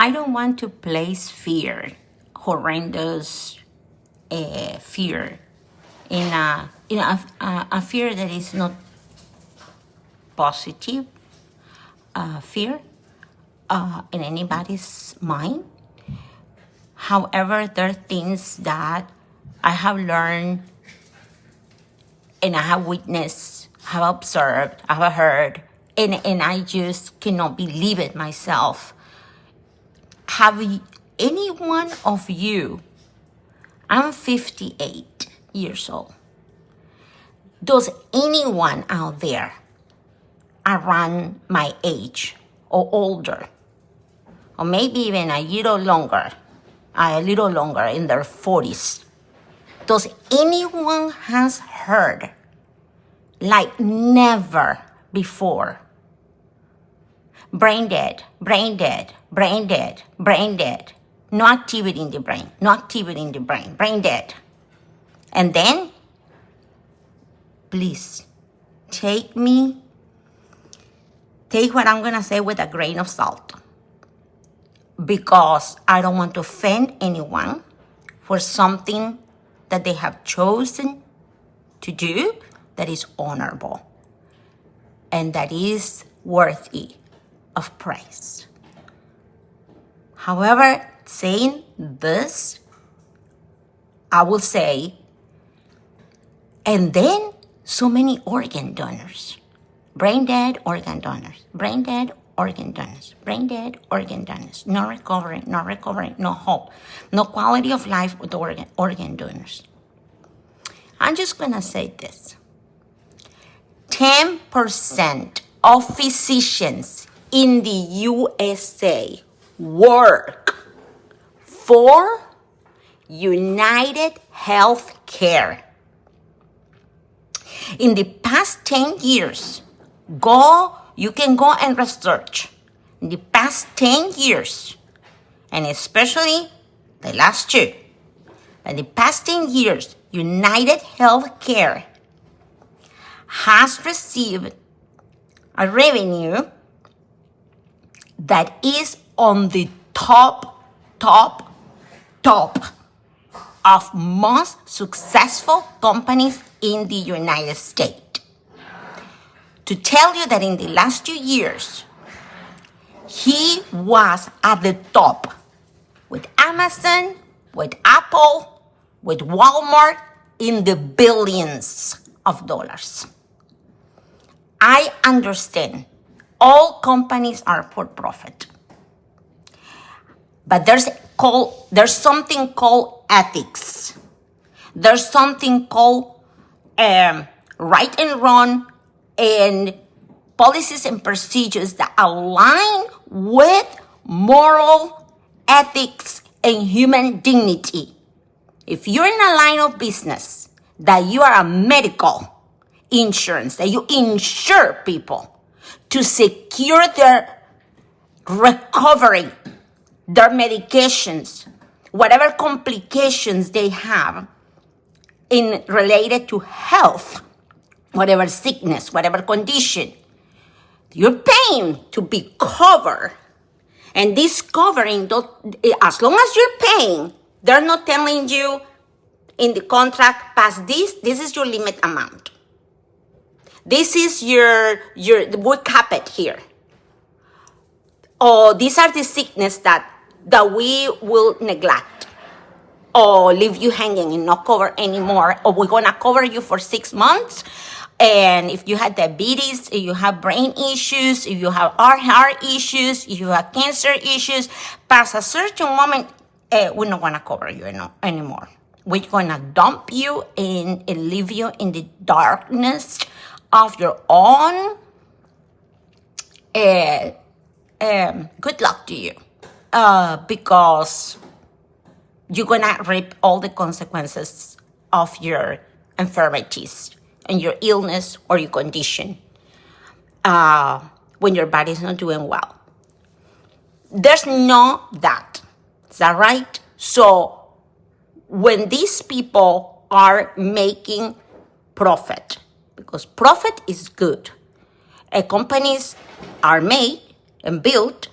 I don't want to place fear, horrendous fear, in a fear that is not positive fear in anybody's mind. However, there are things that I have learned and I have witnessed, have observed, have heard, and I just cannot believe it myself. Have any one of you, I'm 58 years old, does anyone out there around my age or older, or maybe even a little longer in their 40s, does anyone has heard like never before? Brain dead, brain dead, brain dead, brain dead. No activity in the brain, no activity in the brain, brain dead. And then, please, take what I'm gonna say with a grain of salt, because I don't want to offend anyone for something that they have chosen to do that is honorable and that is worthy of praise. However, saying this, I will say, and then so many organ donors, brain dead organ donors, brain dead organ donors, brain dead organ donors, no recovery, no hope, no quality of life with organ donors. I'm just gonna say this. 10% of physicians in the USA work for United Healthcare. In the past 10 years, you can go and research. In the past 10 years, and especially the last two, in the past 10 years, United Healthcare has received a revenue that is on the top of most successful companies in the United States. To tell you that in the last 2 years, he was at the top with Amazon, with Apple, with Walmart, in the billions of dollars. I understand all companies are for profit, but there's something called ethics. There's something called right and wrong, and policies and procedures that align with moral ethics and human dignity. If you're in a line of business that you are a medical insurance, that you insure people to secure their recovery, their medications, whatever complications they have in related to health, whatever sickness, whatever condition, you're paying to be covered. And this covering, as long as you're paying, they're not telling you in the contract, past this is your limit amount. This is we cap it here. Or these are the sickness that we will neglect or leave you hanging and not cover anymore. Or we're gonna cover you for 6 months. And if you have diabetes, if you have brain issues, if you have heart issues, if you have cancer issues, past a certain moment, we're not gonna cover you anymore. We're gonna dump you and leave you in the darkness of your own. Good luck to you, because you're gonna reap all the consequences of your infirmities and your illness or your condition when your body's not doing well. There's no that. Is that right? So when these people are making profit, because profit is good, companies are made and built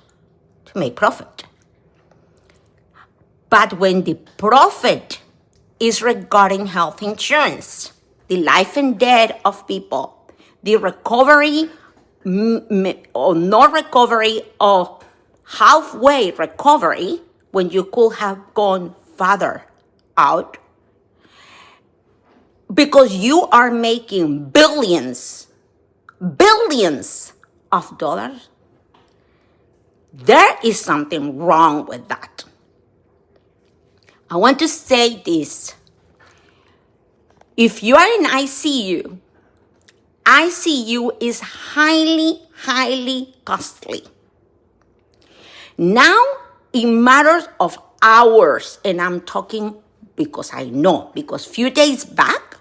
to make profit. But when the profit is regarding health insurance, the life and death of people, the recovery or no recovery or halfway recovery when you could have gone farther out, because you are making billions of dollars, there is something wrong with that. I want to say this. If you are in ICU is highly, highly costly. Now, in matters of hours, and I'm talking because I know, because few days back,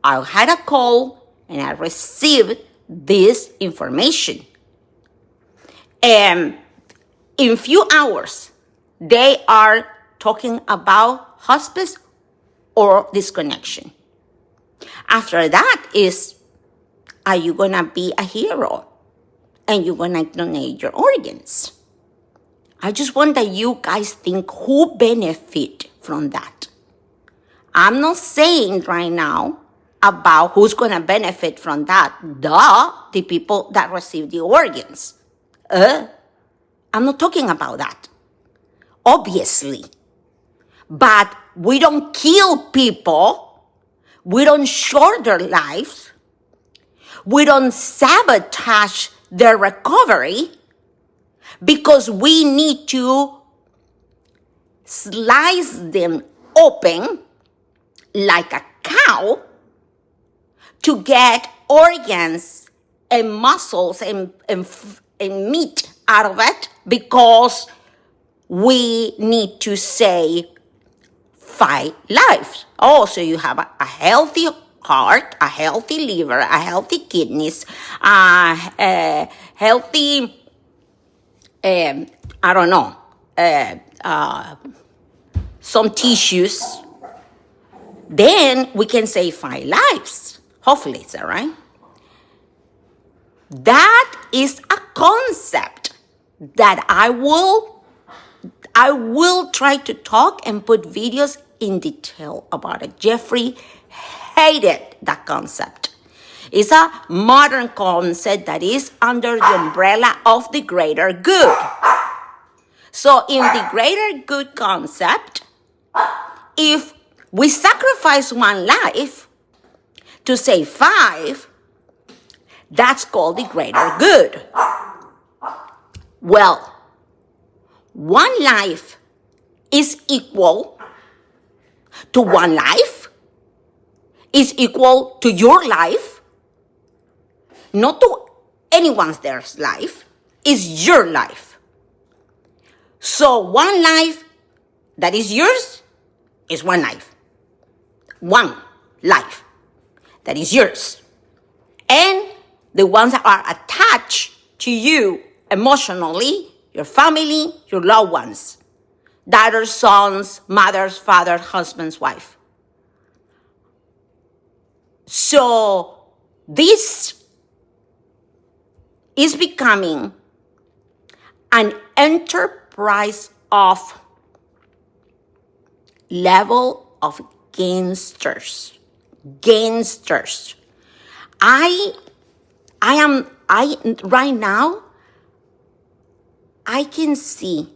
I had a call and I received this information. And in few hours, they are talking about hospice or disconnection. After that is, are you gonna be a hero and you're gonna donate your organs? I just want that you guys think who benefit from that. I'm not saying right now about who's gonna benefit from that. The people that receive the organs. I'm not talking about that, obviously. But we don't kill people. We don't short their lives. We don't sabotage their recovery because we need to slice them open like a cow to get organs and muscles and meat out of it, because we need to save 5 lives. Oh, so you have a healthy heart, a healthy liver, a healthy kidneys, a healthy, some tissues. Then we can save 5 lives. Hopefully, is that right? That is a concept that I will try to talk and put videos in detail about it. Jeffrey hated that concept. It's a modern concept that is under the umbrella of the greater good. So in the greater good concept, if we sacrifice 1 life to save 5, that's called the greater good. Well, 1 life is equal to 1 life, is equal to your life, not to anyone's there's life, is your life. So 1 life that is yours is 1 life. 1 life that is yours. And the ones that are attached to you emotionally, your family, your loved ones, daughters, sons, mothers, father, husbands, wife. So this is becoming an enterprise of level of gangsters. Right now, I can see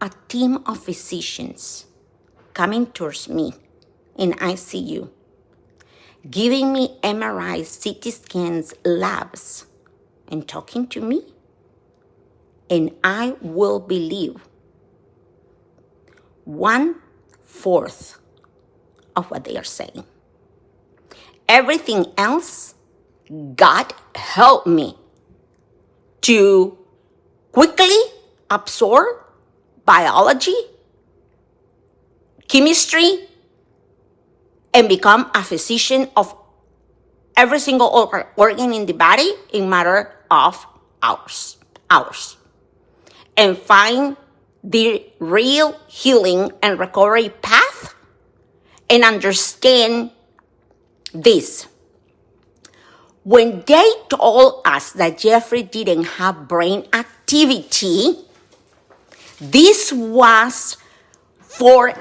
a team of physicians coming towards me in ICU, giving me MRIs, CT scans, labs, and talking to me. And I will believe 1/4 of what they are saying. Everything else, God help me to quickly absorb biology, chemistry, and become a physician of every single organ in the body in matter of hours. And find the real healing and recovery path and understand this. When they told us that Jeffrey didn't have brain activity, this was For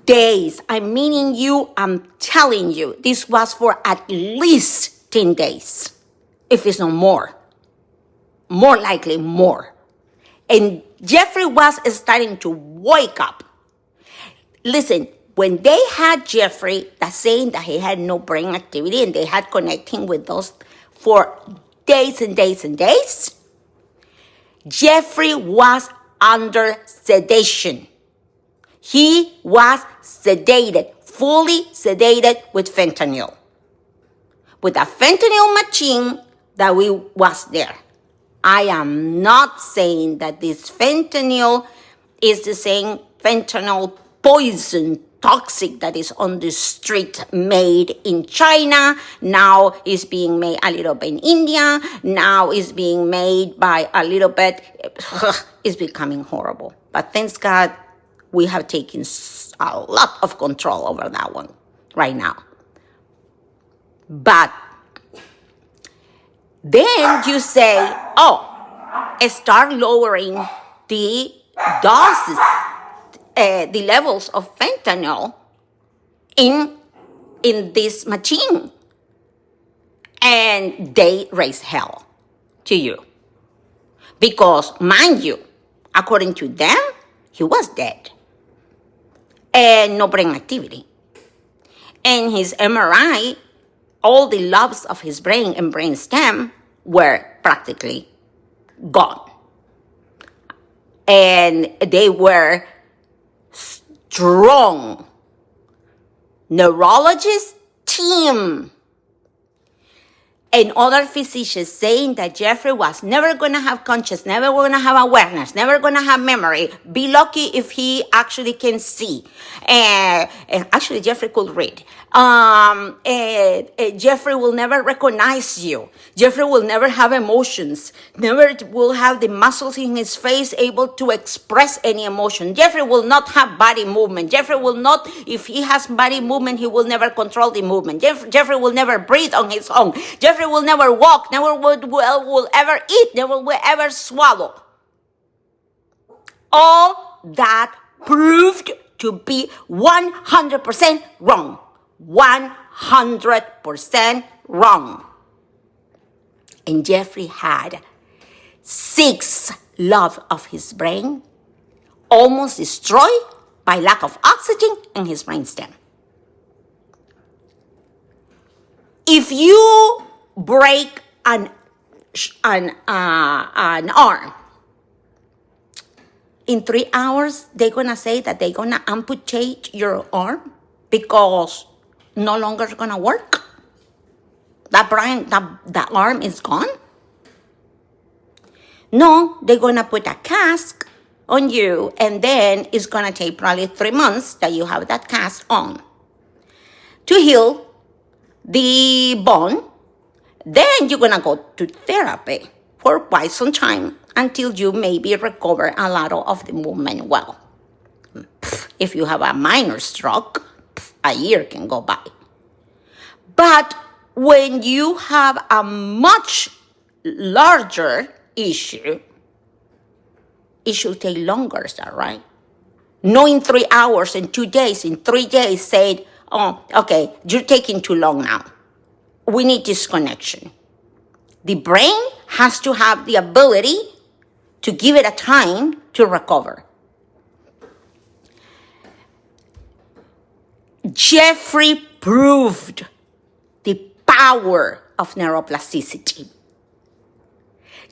days. I'm meaning you, I'm telling you, this was for at least 10 days, if it's not more. More likely more. And Jeffrey was starting to wake up. Listen, when they had Jeffrey, that's saying that he had no brain activity and they had connecting with those for days and days and days, Jeffrey was under sedation. He was sedated, fully sedated with fentanyl. With a fentanyl machine that was there. I am not saying that this fentanyl is the same fentanyl poison, toxic that is on the street made in China. Now is being made a little bit in India. Now is being made by a little bit. It's becoming horrible. But thanks God, we have taken a lot of control over that one right now. But then you say, start lowering the doses, the levels of fentanyl in this machine. And they raise hell to you. Because, mind you, according to them, he was dead. And no brain activity. And his MRI, all the lobes of his brain and brain stem were practically gone. And they were strong neurologist team and other physicians saying that Jeffrey was never going to have conscious, never going to have awareness, never going to have memory. Be lucky if he actually can see. And actually, Jeffrey could read. Jeffrey will never recognize you. Jeffrey will never have emotions, never will have the muscles in his face able to express any emotion. Jeffrey will not have body movement. Jeffrey will not, if he has body movement, he will never control the movement. Jeffrey will never breathe on his own. Jeffrey will never walk, never will ever eat, never will ever swallow. All that proved to be 100% wrong. 100% wrong. And Jeffrey had 6 lobes of his brain almost destroyed by lack of oxygen in his brainstem. If you break an arm, in 3 hours, they're going to say that they're going to amputate your arm because no longer going to work. That arm is gone. No, they're going to put a cast on you, and then it's going to take probably 3 months that you have that cast on to heal the bone. Then you're going to go to therapy for quite some time until you maybe recover a lot of the movement well. If you have a minor stroke, a year can go by. But when you have a much larger issue, it should take longer, is that right? No, in 3 hours, in 2 days, in 3 days, said, oh, okay, you're taking too long now. We need this connection. The brain has to have the ability to give it a time to recover. Jeffrey proved the power of neuroplasticity.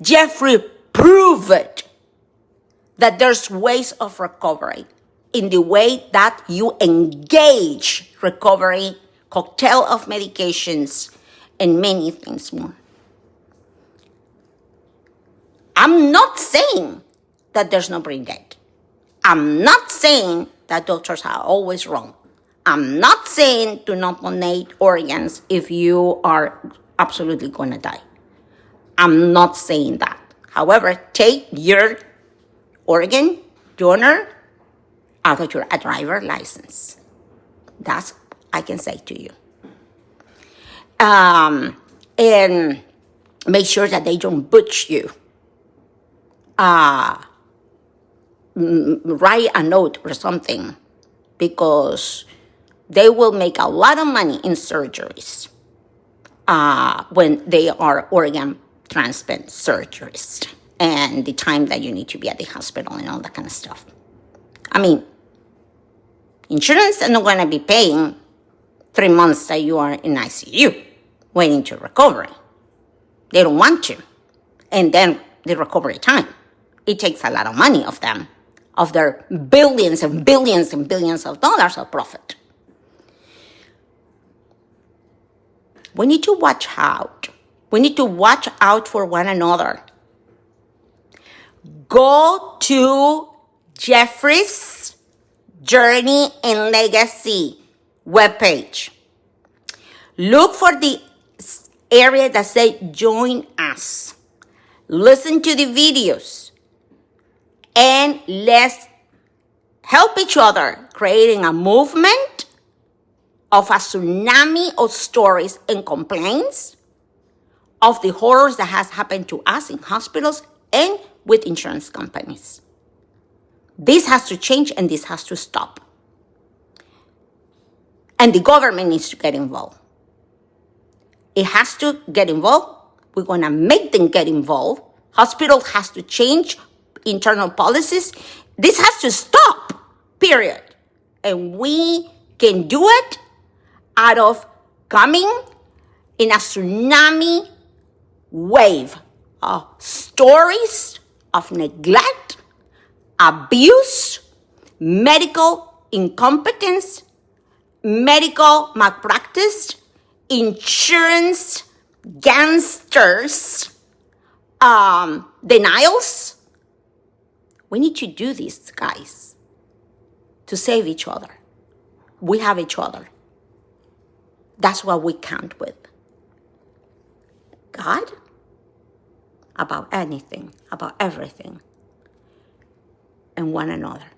Jeffrey proved that there's ways of recovery in the way that you engage recovery, cocktail of medications, and many things more. I'm not saying that there's no brain dead. I'm not saying that doctors are always wrong. I'm not saying to not donate organs if you are absolutely going to die. I'm not saying that. However, take your organ donor out of your driver license. That's I can say to you. And make sure that they don't butch you. Write a note or something because they will make a lot of money in surgeries when they are organ transplant surgeries and the time that you need to be at the hospital and all that kind of stuff. I mean, insurance is not going to be paying 3 months that you are in ICU waiting to recovery. They don't want to. And then the recovery time. It takes a lot of money of them, of their billions and billions and billions of dollars of profit. We need to watch out. We need to watch out for one another. Go to Jeffrey's Journey and Legacy webpage. Look for the area that says join us. Listen to the videos. And let's help each other creating a movement of a tsunami of stories and complaints of the horrors that has happened to us in hospitals and with insurance companies. This has to change and this has to stop. And the government needs to get involved. It has to get involved. We're going to make them get involved. Hospital has to change internal policies. This has to stop, period. And we can do it out of coming in a tsunami wave of stories of neglect, abuse, medical incompetence, medical malpractice, insurance gangsters, denials. We need to do this, guys, to save each other. We have each other. That's what we count with. God, about anything, about everything, and one another.